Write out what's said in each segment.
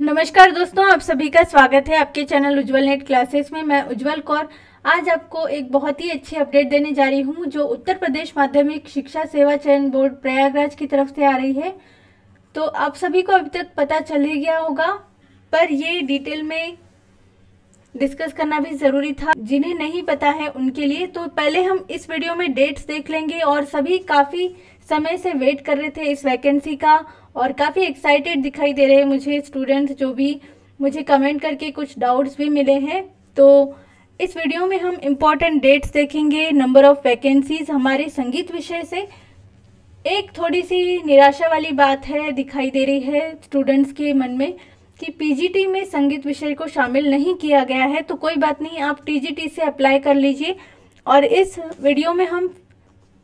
नमस्कार दोस्तों, आप सभी का स्वागत है आपके चैनल उज्जवल नेट क्लासेस में। मैं उज्जवल कौर आज आपको एक बहुत ही अच्छी अपडेट देने जा रही हूं जो उत्तर प्रदेश माध्यमिक शिक्षा सेवा चयन बोर्ड प्रयागराज की तरफ से आ रही है। तो आप सभी को अभी तक पता चल ही गया होगा, पर ये डिटेल में डिस्कस करना भी ज़रूरी था। जिन्हें नहीं पता है उनके लिए तो पहले हम इस वीडियो में डेट्स देख लेंगे। और सभी काफ़ी समय से वेट कर रहे थे इस वैकेंसी का और काफ़ी एक्साइटेड दिखाई दे रहे हैं मुझे स्टूडेंट्स, जो भी मुझे कमेंट करके कुछ डाउट्स भी मिले हैं। तो इस वीडियो में हम इम्पॉर्टेंट डेट्स देखेंगे, नंबर ऑफ़ वैकेंसीज़ हमारे संगीत विषय से। एक थोड़ी सी निराशा वाली बात है दिखाई दे रही है स्टूडेंट्स के मन में कि पीजीटी में संगीत विषय को शामिल नहीं किया गया है। तो कोई बात नहीं, आप टीजीटी से अप्लाई कर लीजिए। और इस वीडियो में हम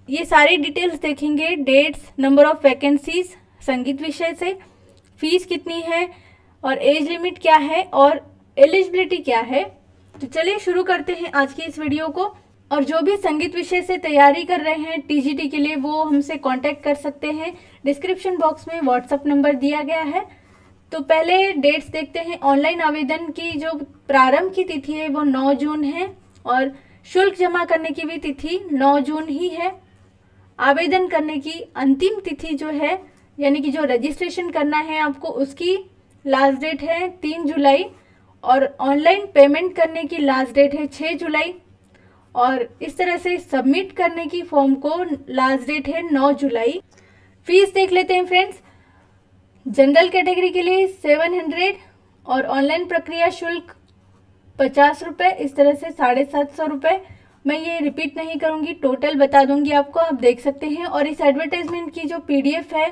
ये सारी डिटेल्स देखेंगे, डेट्स, नंबर ऑफ़ वैकेंसीज़ संगीत विषय से, फीस कितनी है और एज लिमिट क्या है और एलिजिबिलिटी क्या है। तो चलिए शुरू करते हैं आज की इस वीडियो को। और जो भी संगीत विषय से तैयारी कर रहे हैं टीजीटी के लिए वो हमसे कांटेक्ट कर सकते हैं। डिस्क्रिप्शन बॉक्स में व्हाट्सएप नंबर दिया गया है। तो पहले डेट्स देखते हैं। ऑनलाइन आवेदन की जो प्रारंभ की तिथि है वो 9 जून है और शुल्क जमा करने की भी तिथि 9 जून ही है। आवेदन करने की अंतिम तिथि जो है, यानी कि जो रजिस्ट्रेशन करना है आपको, उसकी लास्ट डेट है 3 जुलाई और ऑनलाइन पेमेंट करने की लास्ट डेट है 6 जुलाई। और इस तरह से सबमिट करने की फॉर्म को लास्ट डेट है 9 जुलाई। फीस देख लेते हैं फ्रेंड्स। जनरल कैटेगरी के लिए 700 और ऑनलाइन प्रक्रिया शुल्क 50 रुपये, इस तरह से 750 रुपये। मैं ये रिपीट नहीं करूँगी, टोटल बता दूंगी आपको, आप देख सकते हैं। और इस एडवर्टाइजमेंट की जो पीडीएफ है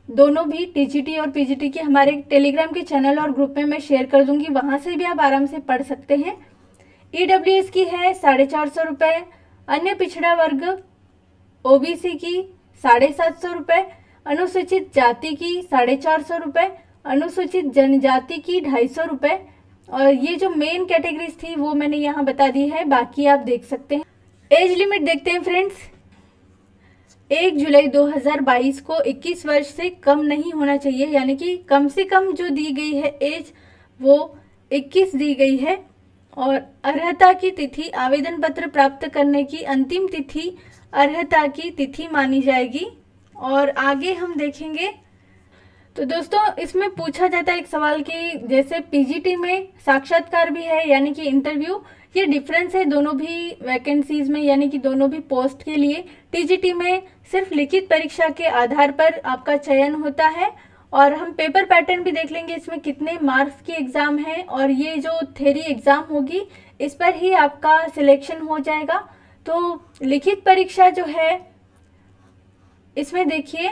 दोनों भी टीजीटी और पीजीटी की हमारे टेलीग्राम के चैनल और ग्रुप में मैं शेयर कर दूंगी, वहाँ से भी आप आराम से पढ़ सकते हैं। ईडब्ल्यूएस की है 450 रुपये, अन्य पिछड़ा वर्ग ओबीसी की 750 रुपये, अनुसूचित जाति की 450 रुपये, अनुसूचित जनजाति की 250 रुपये। और ये जो मेन कैटेगरीज थी वो मैंने यहाँ बता दी है, बाकी आप देख सकते हैं। एज लिमिट देखते हैं फ्रेंड्स। 1 जुलाई 2022 को 21 वर्ष से कम नहीं होना चाहिए, यानी कि कम से कम जो दी गई है एज वो 21 दी गई है। और अर्हता की तिथि, आवेदन पत्र प्राप्त करने की अंतिम तिथि अर्हता की तिथि मानी जाएगी। और आगे हम देखेंगे। तो दोस्तों इसमें पूछा जाता है एक सवाल कि जैसे पीजीटी में साक्षात्कार भी है यानी कि इंटरव्यू, ये डिफरेंस है दोनों भी वैकेंसीज में, यानी कि दोनों भी पोस्ट के लिए। टीजीटी में सिर्फ लिखित परीक्षा के आधार पर आपका चयन होता है। और हम पेपर पैटर्न भी देख लेंगे, इसमें कितने मार्क्स की एग्ज़ाम है और ये जो थ्योरी एग्ज़ाम होगी इस पर ही आपका सिलेक्शन हो जाएगा। तो लिखित परीक्षा जो है इसमें देखिए,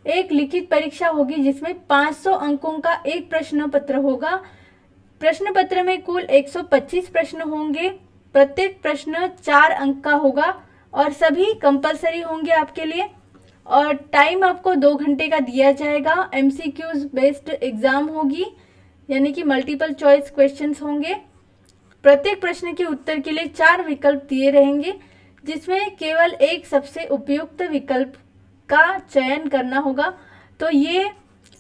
एक लिखित परीक्षा होगी जिसमें 500 अंकों का एक प्रश्न पत्र होगा। प्रश्न पत्र में कुल 125 प्रश्न होंगे, प्रत्येक प्रश्न 4 अंक का होगा और सभी कंपलसरी होंगे आपके लिए। और टाइम आपको 2 घंटे का दिया जाएगा। एमसीक्यूज बेस्ड एग्जाम होगी, यानी कि मल्टीपल चॉइस क्वेश्चंस होंगे। प्रत्येक प्रश्न के उत्तर के लिए 4 विकल्प दिए रहेंगे, जिसमें केवल एक सबसे उपयुक्त विकल्प का चयन करना होगा। तो ये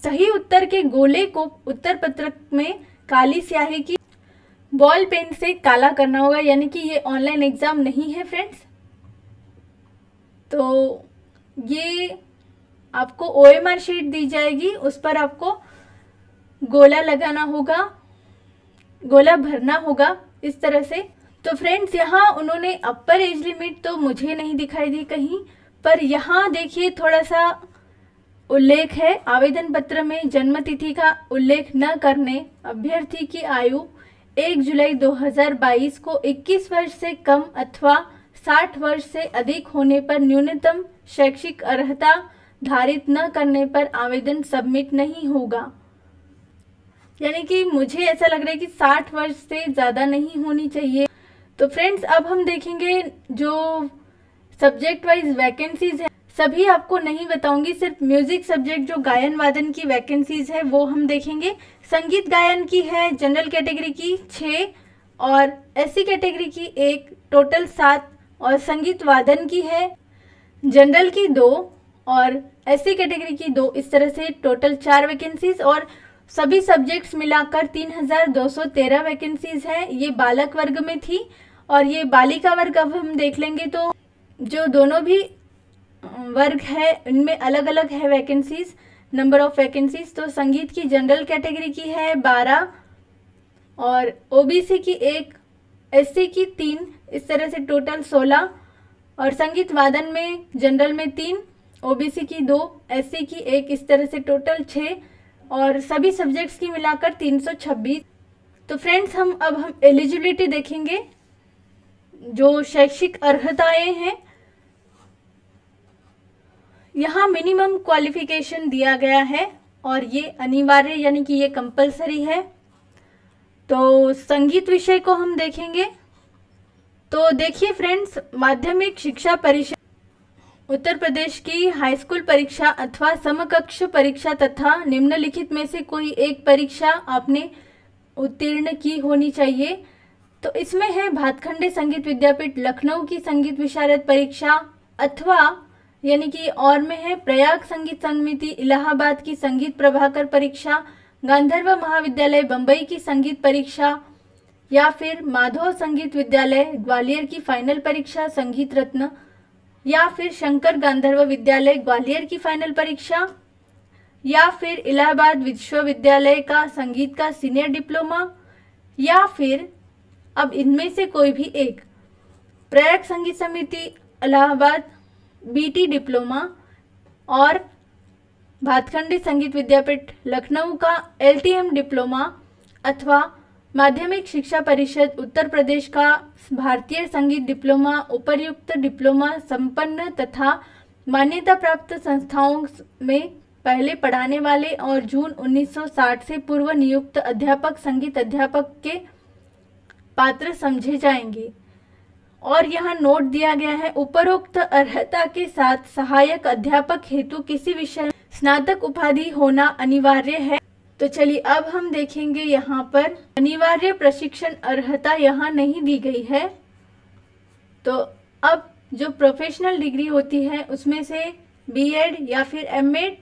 सही उत्तर के गोले को उत्तर पत्रक में काली स्याही की बॉल पेन से काला करना होगा, यानी कि ये ऑनलाइन एग्जाम नहीं है फ्रेंड्स। तो ये आपको ओएमआर शीट दी जाएगी, उस पर आपको गोला लगाना होगा, गोला भरना होगा इस तरह से। तो फ्रेंड्स यहाँ उन्होंने अपर एज लिमिट तो मुझे नहीं दिखाई दी कहीं, पर यहाँ देखिए थोड़ा सा उल्लेख है। आवेदन पत्र में जन्म तिथि का उल्लेख न करने अभ्यर्थी की आयु 1 जुलाई 2022 को 21 वर्ष से कम अथवा 60 वर्ष से अधिक होने पर न्यूनतम शैक्षिक अर्हता धारित न करने पर आवेदन सबमिट नहीं होगा। यानी कि मुझे ऐसा लग रहा है कि 60 वर्ष से ज़्यादा नहीं होनी चाहिए। तो फ्रेंड्स अब हम देखेंगे जो सब्जेक्ट वाइज वैकेंसीज है, सभी आपको नहीं बताऊंगी, सिर्फ म्यूजिक सब्जेक्ट जो गायन वादन की वैकेंसीज है वो हम देखेंगे। संगीत गायन की है जनरल कैटेगरी की 6 और एससी कैटेगरी की 1, टोटल 7। और संगीत वादन की है जनरल की 2 और एससी कैटेगरी की 2, इस तरह से टोटल 4 वैकेंसीज। और सभी सब्जेक्ट्स मिलाकर 3213 वैकेंसीज हैं। ये बालक वर्ग में थी और ये बालिका वर्ग अब हम देख लेंगे तो जो दोनों भी वर्ग है इनमें अलग अलग है वैकेंसीज, नंबर ऑफ वैकेंसीज। तो संगीत की जनरल कैटेगरी की है 12 और ओबीसी की 1, एससी की 3, इस तरह से टोटल 16। और संगीत वादन में जनरल में 3, ओबीसी की 2, एससी की 1, इस तरह से टोटल 6 और सभी सब्जेक्ट्स की मिलाकर 326। तो फ्रेंड्स अब हम एलिजिबिलिटी देखेंगे। जो शैक्षिक अर्हताएं हैं, यहाँ मिनिमम क्वालिफिकेशन दिया गया है और ये अनिवार्य यानी कि ये कंपलसरी है। तो संगीत विषय को हम देखेंगे। तो देखिए फ्रेंड्स, माध्यमिक शिक्षा परिषद उत्तर प्रदेश की हाई स्कूल परीक्षा अथवा समकक्ष परीक्षा तथा निम्नलिखित में से कोई एक परीक्षा आपने उत्तीर्ण की होनी चाहिए। तो इसमें है भातखंडे संगीत विद्यापीठ लखनऊ की संगीत विशारद परीक्षा, अथवा यानी कि और में है प्रयाग संगीत समिति इलाहाबाद की संगीत प्रभाकर परीक्षा, गांधर्व महाविद्यालय बम्बई की संगीत परीक्षा, या फिर माधव संगीत विद्यालय ग्वालियर की फाइनल परीक्षा संगीत रत्न, या फिर शंकर गांधर्व विद्यालय ग्वालियर की फाइनल परीक्षा, या फिर इलाहाबाद विश्वविद्यालय का संगीत का सीनियर डिप्लोमा, या फिर अब इनमें से कोई भी एक प्रयाग संगीत समिति इलाहाबाद बीटी डिप्लोमा और भातखंडे संगीत विद्यापीठ लखनऊ का एलटीएम डिप्लोमा, अथवा माध्यमिक शिक्षा परिषद उत्तर प्रदेश का भारतीय संगीत डिप्लोमा उपर्युक्त डिप्लोमा संपन्न तथा मान्यता प्राप्त संस्थाओं में पहले पढ़ाने वाले और जून 1960 से पूर्व नियुक्त अध्यापक संगीत अध्यापक के पात्र समझे जाएंगे। और यहाँ नोट दिया गया है, उपरोक्त अर्हता के साथ सहायक अध्यापक हेतु किसी विषय स्नातक उपाधि होना अनिवार्य है। तो चलिए अब हम देखेंगे, यहाँ पर अनिवार्य प्रशिक्षण अर्हता यहाँ नहीं दी गई है। तो अब जो प्रोफेशनल डिग्री होती है उसमें से बीएड या फिर एमएड,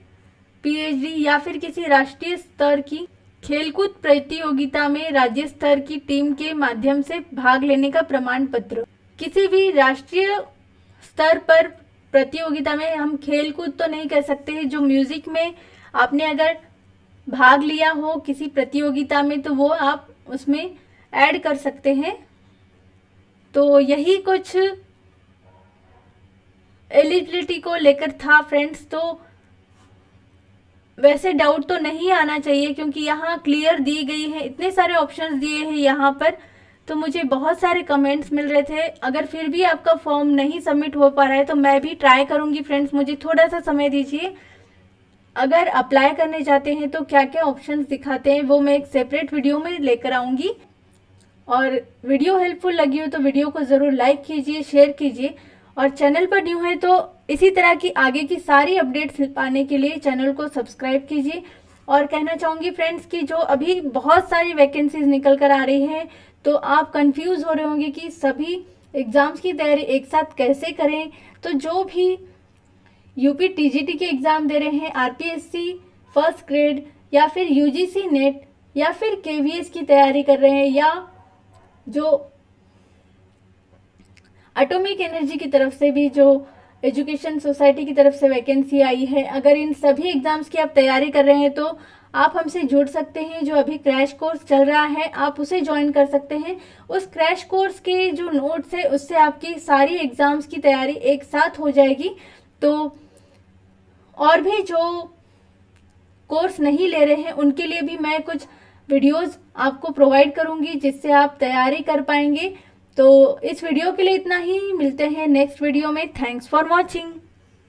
पीएचडी या फिर किसी राष्ट्रीय स्तर की खेलकूद प्रतियोगिता में राज्य स्तर की टीम के माध्यम से भाग लेने का प्रमाण पत्र। किसी भी राष्ट्रीय स्तर पर प्रतियोगिता में, हम खेलकूद तो नहीं कह सकते हैं, जो म्यूजिक में आपने अगर भाग लिया हो किसी प्रतियोगिता में तो वो आप उसमें ऐड कर सकते हैं। तो यही कुछ एलिजिबिलिटी को लेकर था फ्रेंड्स। तो वैसे डाउट तो नहीं आना चाहिए क्योंकि यहाँ क्लियर दी गई है, इतने सारे ऑप्शंस दिए हैं यहाँ पर। तो मुझे बहुत सारे कमेंट्स मिल रहे थे, अगर फिर भी आपका फॉर्म नहीं सबमिट हो पा रहा है तो मैं भी ट्राई करूँगी फ्रेंड्स, मुझे थोड़ा सा समय दीजिए। अगर अप्लाई करने जाते हैं तो क्या क्या ऑप्शंस दिखाते हैं वो मैं एक सेपरेट वीडियो में लेकर आऊँगी। और वीडियो हेल्पफुल लगी हो तो वीडियो को ज़रूर लाइक कीजिए, शेयर कीजिए, और चैनल पर न्यू है तो इसी तरह की आगे की सारी अपडेट्स पाने के लिए चैनल को सब्सक्राइब कीजिए। और कहना चाहूँगी फ्रेंड्स कि जो अभी बहुत सारी वैकेंसीज निकल कर आ रही हैं तो आप कंफ्यूज हो रहे होंगे कि सभी एग्ज़ाम्स की तैयारी एक साथ कैसे करें। तो जो भी यूपी टीजीटी के एग्ज़ाम दे रहे हैं, आरपीएससी फर्स्ट ग्रेड या फिर यूजीसी नेट या फिर केवीएस की तैयारी कर रहे हैं, या जो एटॉमिक एनर्जी की तरफ से भी जो एजुकेशन सोसाइटी की तरफ से वैकेंसी आई है, अगर इन सभी एग्ज़ाम्स की आप तैयारी कर रहे हैं तो आप हमसे जुड़ सकते हैं। जो अभी क्रैश कोर्स चल रहा है आप उसे ज्वाइन कर सकते हैं। उस क्रैश कोर्स के जो नोट्स है उससे आपकी सारी एग्ज़ाम्स की तैयारी एक साथ हो जाएगी। तो और भी जो कोर्स नहीं ले रहे हैं उनके लिए भी मैं कुछ वीडियोस आपको प्रोवाइड करूंगी जिससे आप तैयारी कर पाएंगे। तो इस वीडियो के लिए इतना ही, मिलते हैं नेक्स्ट वीडियो में। Thanks for watching.